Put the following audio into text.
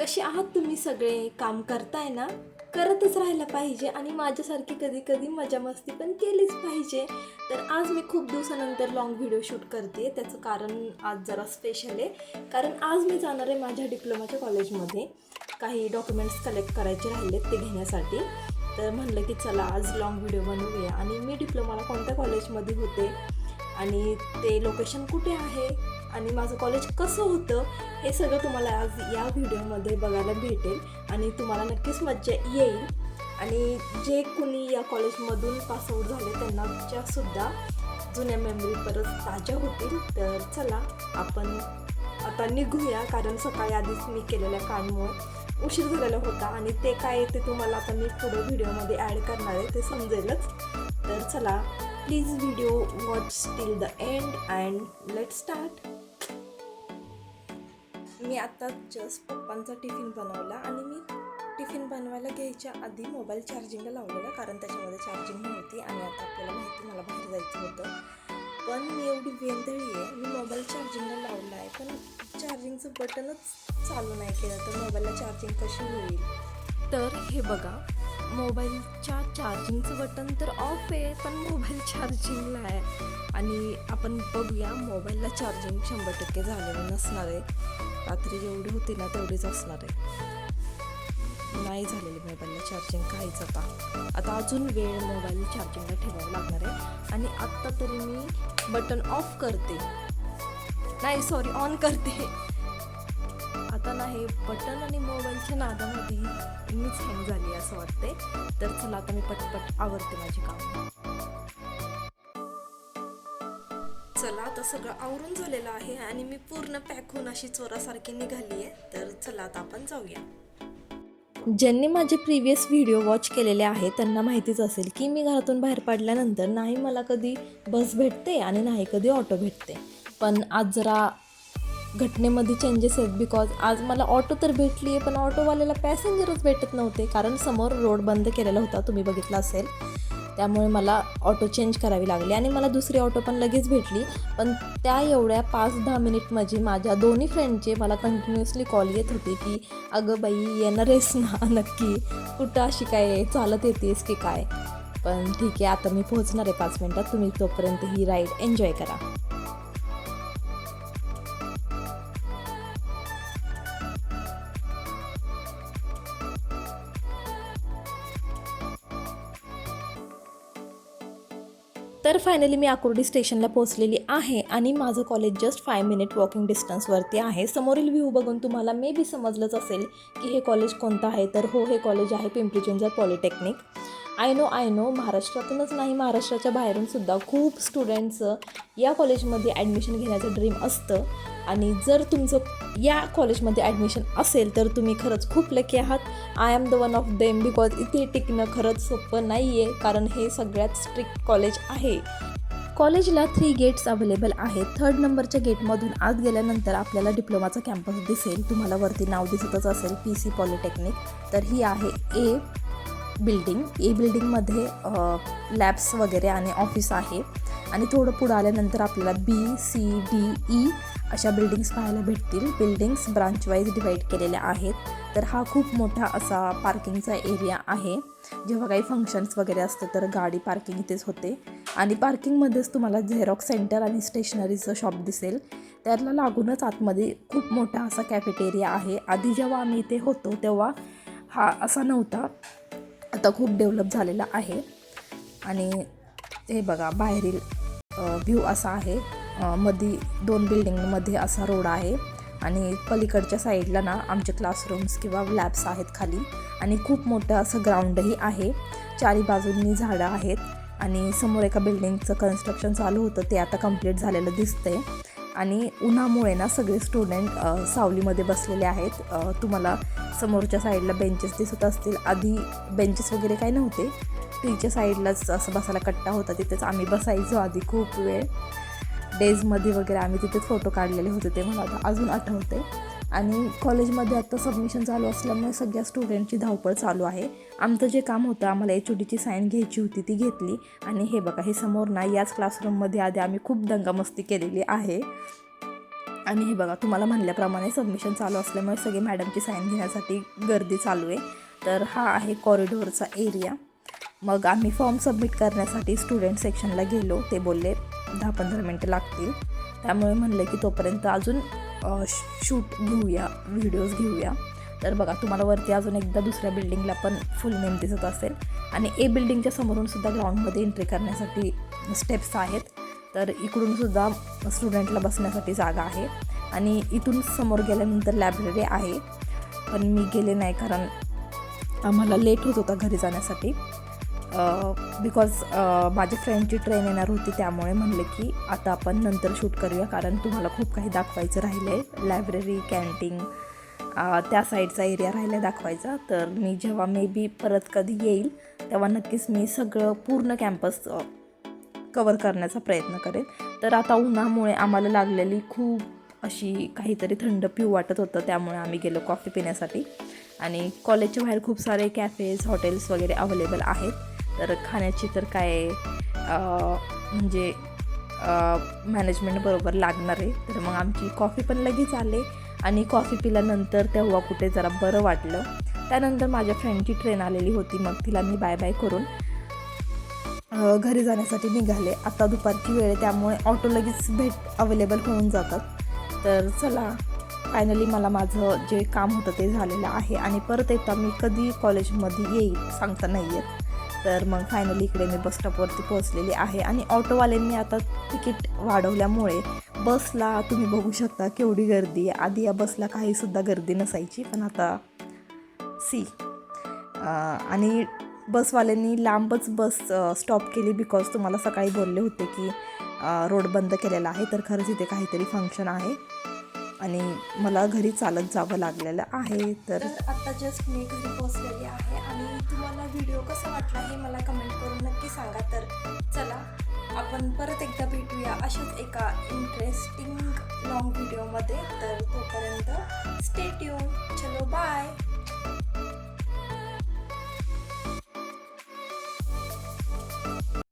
कसे आहात तुम्ही सगळे? काम करताय ना? करतच राहायला पाहिजे आणि माझ्यासारखी कधी कधी मजा मस्ती पण केलीच पाहिजे. तर आज मी खूप दिवसानंतर लॉंग व्हिडिओ शूट करते. त्याचं कारण आज जरा स्पेशल आहे, कारण आज मी जाणार आहे माझ्या डिप्लोमाच्या कॉलेजमध्ये. काही डॉक्युमेंट्स कलेक्ट करायचे राहिलेत ते घेण्यासाठी. तर म्हणलं की चला आज लॉंग व्हिडिओ बनवूया. आणि मी डिप्लोमाला कोणत्या कॉलेजमध्ये होते आणि ते लोकेशन कुठे आहे आणि माझं कॉलेज कसं होतं हे सगळं तुम्हाला आज या व्हिडिओमध्ये बघायला भेटेल आणि तुम्हाला नक्कीच मजा येईल. आणि जे कुणी या कॉलेजमधून पासआउट झाले त्यांनाच्या सुद्धा जुन्या मेमरी परत ताज्या होतील. तर चला आपण आता निघूया, कारण सकाळी आधीच मी केलेल्या कामामुळे उशीर झालेला होता आणि ते काय ते तुम्हाला आता मी पुढे व्हिडिओमध्ये ॲड करणार आहे, ते समजेलच. तर चला please video watch till the end and let start. मी आता जस्ट पप्पांचा टिफिन बनवला आणि मी टिफिन बनवायला घ्यायच्या आधी मोबाईल चार्जिंगला लावलेला, कारण त्याच्यामध्ये चार्जिंग नव्हती आणि आता आपल्याला माहिती मला बाहेर जायचं होतं. पण मी एवढी वेंधळी आहे, मी मोबाईल चार्जिंगला लावला आहे पण चार्जिंगचं बटनच चालू नाही केलं, तर मोबाईलला चार्जिंग कशी होईल? तर हे बघा, मोबाईलच्या चार्जिंगचं बटन तर ऑफ आहे पण मोबाईल चार्जिंगला आहे. आणि आपण बघूया, मोबाईलला चार्जिंग 100% झालेलं नसणार आहे. रात्री जेवढी होती ना तेवढीच असणार आहे, नाही झालेली मोबाईलला चार्जिंग काहीच. आता अजून वेळ मोबाईल चार्जिंगला ठेवावं लागणार आहे. आणि आत्ता तरी मी बटन ऑफ करते, नाही सॉरी ऑन करते. आता नाही, बटन आणि मोबाईलच्या नादामध्ये मीच हँग झाली असं वाटते. तर चला आता मी पटपट आवरते माझी कामं. चला आता सगळं आवरून झालेलं आहे आणि मी पूर्ण पॅक होऊन अशी चोरासारखी निघाली आहे. तर चला आता आपण जाऊया. ज्यांनी माझे प्रिव्हियस व्हिडिओ वॉच केलेले आहे त्यांना माहितीच असेल की मी घरातून बाहेर पडल्यानंतर नाही मला कधी बस भेटते आणि नाही कधी ऑटो भेटते. पण आज जरा घटनेमध्ये चेंजेस आहेत, बिकॉज आज मला ऑटो तर भेटली आहे पण ऑटोवाल्याला पॅसेंजरच भेटत नव्हते, कारण समोर रोड बंद केलेला होता, तुम्ही बघितला असेल. त्यामुळे मला ऑटो चेंज करावी लागली आणि मला दुसरी ऑटो पण लगेच भेटली. पण त्या एवढ्या 5-10 मिनिट म्हणजे माझ्या दोन्ही फ्रेंडचे मला कंटिन्युअसली कॉल येत होते की अगं बाई येणार आहेस ना नक्की, कुठं अशी काय चालत येतेस की काय. पण ठीक आहे, आता मी पोहोचणार आहे 5 मिनिटात. तुम्ही तोपर्यंत ही राईड एन्जॉय करा. तर फायनली मी आकुर्डी स्टेशनला पोहोचलेली आहे आणि माझं कॉलेज जस्ट 5 मिनिट वॉकिंग डिस्टन्सवरती आहे. समोरील व्ह्यू बघून तुम्हाला मे बी समजलंच असेल की हे कॉलेज कोणतं आहे. तर हो, हे कॉलेज आहे Pimpri Chinchwad polytechnic. I know महाराष्ट्रातूनच नाही, महाराष्ट्राच्या बाहेरूनसुद्धा खूप स्टुडंट्सचं या कॉलेजमध्ये ॲडमिशन घेण्याचं ड्रीम असतं. आणि जर तुमचं या कॉलेजमध्ये ॲडमिशन असेल तर तुम्ही खरंच खूप लकी आहात. I am the one of them, because इथे टिकणं खरंच सोपं नाही आहे, कारण हे सगळ्यात स्ट्रिक्ट कॉलेज आहे. कॉलेजला 3 गेट्स अवेलेबल आहेत. 3rd नंबरच्या गेटमधून आत गेल्यानंतर आपल्याला डिप्लोमाचा कॅम्पस दिसेल. तुम्हाला वरती नाव दिसतच असेल PC पॉलिटेक्निक. तर ही आहे ए बिल्डिंगमध्ये लॅब्स वगैरे आणि ऑफिस आहे. आणि थोडं पुढं आल्यानंतर आपल्याला BCDE अशा बिल्डिंग्स पाहायला भेटतील. बिल्डिंग्स ब्रांच वाईज डिवाईड केलेल्या आहेत. तर हा खूप मोठा असा पार्किंगचा एरिया आहे. जेव्हा काही फंक्शन्स वगैरे असतं तर गाडी पार्किंग इथेच होते. आणि पार्किंगमध्येच तुम्हाला झेरॉक्स सेंटर आणि स्टेशनरीचं शॉप दिसेल. त्याला लागूनच आतमध्ये खूप मोठा असा कॅफेटेरिया आहे. आधी जेव्हा आम्ही इथे होतो तेव्हा हा असा नव्हता, आता खूप डेव्हलप झालेला आहे. आणि हे बघा, बाहेरील व्ह्यू असा आहे. मध्ये 2 बिल्डिंगमध्ये असा रोड आहे आणि पलीकडच्या साईडला ना आमचे क्लासरूम्स किंवा लॅब्स आहेत खाली. आणि खूप मोठं असं ग्राउंडही आहे. चारी बाजूंनी झाडं आहेत. आणि समोर एका बिल्डिंगचं कन्स्ट्रक्शन चालू होतं, ते आता कंप्लीट झालेलं दिसतंय. आणि उन्हामुळे ना सगळे स्टुडंट सावलीमध्ये बसलेले आहेत. तुम्हाला समोरच्या साईडला बेंचेस दिसत असतील. आधी बेंचेस वगैरे काही नव्हते, टीच्या साईडलाच असं बसायला कट्टा होता, तिथेच आम्ही बसायचो आधी खूप वेळ. डेजमध्ये वगैरे आम्ही तिथेच फोटो काढलेले होते, ते मला आता अजून आठवते. आणि कॉलेजमध्ये आता सबमिशन चालू असल्यामुळे सगळ्या स्टुडंटची धावपळ चालू आहे. आमचं जे काम होतं, आम्हाला HODची साईन घ्यायची होती, ती घेतली. आणि हे बघा, हे समोर ना याच क्लासरूममध्ये आधी आम्ही खूप दंगामस्ती केलेली आहे. आणि हे बघा तुम्हाला म्हणल्याप्रमाणे सबमिशन चालू असल्यामुळे सगळे मॅडमची साईन घेण्यासाठी गर्दी चालू आहे. तर हा आहे कॉरिडोरचा एरिया. मग आम्ही फॉर्म सबमिट करण्यासाठी स्टुडंट सेक्शनला गेलो. ते बोलले 10-15 मिनटं लागतील. त्यामुळे म्हणलं की तोपर्यंत अजून शूट घेऊया, व्हिडिओज घेऊया. तर बघा तुम्हाला वरती अजून एकदा दुसऱ्या बिल्डिंगला पण फुल नेम दिसत असेल. आणि ए बिल्डिंगच्या समोरून सुद्धा ग्राउंडमध्ये एंट्री करण्यासाठी स्टेप्स आहेत. तर इकडून सुद्धा स्टुडंटला बसण्यासाठी जागा आहे. आणि इथून समोर गेल्यानंतर लायब्ररी आहे, पण मी गेले नाही कारण आम्हाला लेट होत होता घरी जाण्यासाठी. बिकॉज माझ्या फ्रेंडची ट्रेन येणार होती. त्यामुळे म्हणले की आता आपण नंतर शूट करूया, कारण तुम्हाला खूप काही दाखवायचं राहिलं आहे. लायब्ररी, कॅन्टीन, त्या साईडचा एरिया राहिला दाखवायचा. तर मी जेव्हा मे बी परत कधी येईल तेव्हा नक्कीच मी सगळं पूर्ण कॅम्पस कवर करण्याचा प्रयत्न करेन. तर आता उन्हामुळे आम्हाला लागलेली खूप अशी काहीतरी थंड पिऊ वाटत होतं. त्यामुळे आम्ही गेलो कॉफी पिण्यासाठी. आणि कॉलेजच्या बाहेर खूप सारे कॅफेज, हॉटेल्स वगैरे अवेलेबल आहेत. तर खाण्याची तर काय म्हणजे मॅनेजमेंट बरोबर लागणार आहे. तर मग आमची कॉफी पण लगेच आले. आणि कॉफी पिल्यानंतर तेव्हा कुठे जरा बरं वाटलं. त्यानंतर माझ्या फ्रेंडची ट्रेन आलेली होती. मग तिला मी बाय बाय करून घरी जाण्यासाठी निघाले. आता दुपारची वेळ आहे, त्यामुळे ऑटो लगेच अवेलेबल होऊन जातात. तर चला, फायनली मला माझं जे काम होतं ते झालेलं आहे. आणि परत एकदा मी कधी कॉलेजमध्ये येईल सांगता नाही येत. तर मग फायनली इकडे मी बस स्टॉपवरती पोहोचलेली आहे. आणि ऑटोवाल्यांनी आता तिकीट वाढवल्यामुळे बसला तुम्ही बघू शकता केवढी गर्दी आहे. आधी या बसला काहीसुद्धा गर्दी नसायची, पण आता आणि बसवाल्यांनी लांबच बस स्टॉप केली. बिकॉज तुम्हाला सकाळी बोलले होते की रोड बंद केलेला आहे. तर खरंच इथे काहीतरी फंक्शन आहे आणि मला घरी चालत जावं लागलेलं आहे. तर आता जस्ट मी घरी पोहोचलेली आहे. आणि तुम्हाला व्हिडिओ कसा वाटला हे मला कमेंट करून नक्की सांगा. तर चला, आपण परत एकदा भेटूया अशाच एका इंटरेस्टिंग लॉंग व्हिडिओमध्ये. तर तोपर्यंत स्टे ट्यून. चलो बाय.